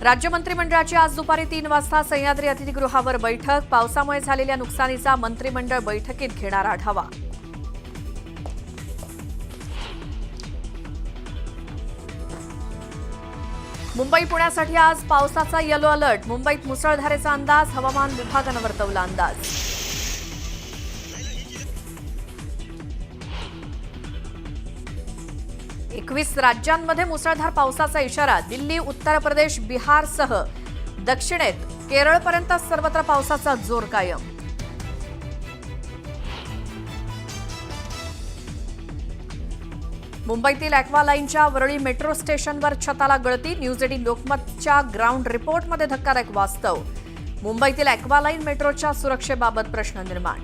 राज्य मंत्रिमंडळाची आज दुपारी 3 वाजता सह्याद्री अतिथीगृहावर बैठक। पावसामुळे झालेल्या नुकसानीचा मंत्रिमंडळ बैठकीत घेणार आढावा। मुंबई पुण्यासाठी आज पावसाचा येलो अलर्ट। मुंबईत मुसळधारेचा अंदाज, हवामान विभागानं वर्तवला अंदाज। एकवीस राज्यांमध्ये मुसळधार पावसाचा इशारा। दिल्ली, उत्तर प्रदेश, बिहारसह दक्षिणेत केरळपर्यंत सर्वत्र पावसाचा जोर कायम। मुंबईतील ॲक्वालाईनच्या वरळी मेट्रो स्टेशनवर छताला गळती। न्यूज 18 लोकमतच्या ग्राउंड रिपोर्टमध्ये धक्कादायक वास्तव। मुंबईतील ॲक्वालाईन मेट्रोच्या सुरक्षेबाबत प्रश्न निर्माण।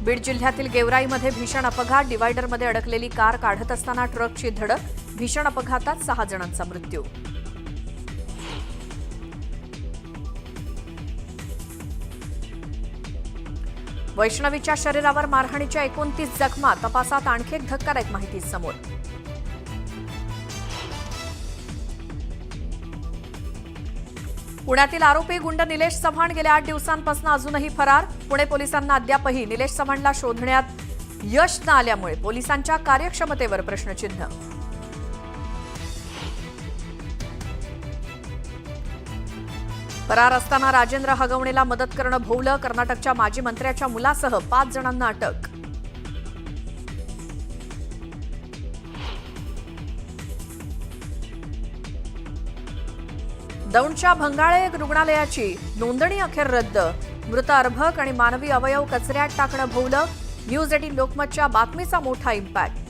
बीड जिल्ह्यातील गेवराईमध्ये भीषण अपघात। डिव्हायडरमध्ये अडकलेली कार काढत असताना ट्रकची धडक। भीषण अपघातात 6 जणांचा मृत्यू। वैष्णवीच्या शरीरावर मारहाणीच्या 29 जखमा। तपासात आणखी एक धक्कादायक माहिती समोर। पुण्यातील आरोपी गुंड निलेश चव्हाण गेल्या 8 दिवसांपासून अजूनही फरार। पुणे पोलिसांना अद्यापही निलेश चव्हाणला शोधण्यात यश न आल्यामुळे पोलिसांच्या कार्यक्षमतेवर प्रश्नचिन्ह। फरार असताना राजेंद्र हगवणेला मदत करणं भोवलं। कर्नाटकच्या माजी मंत्र्याच्या मुलासह 5 जणांना अटक। दौंडच्या भंगाळे रुग्णालयाची नोंदणी अखेर रद्द। मृत अर्भक आणि मानवी अवयव कचऱ्यात टाकणं भोवलं। न्यूज 18 लोकमतच्या बातमीचा मोठा इम्पॅक्ट।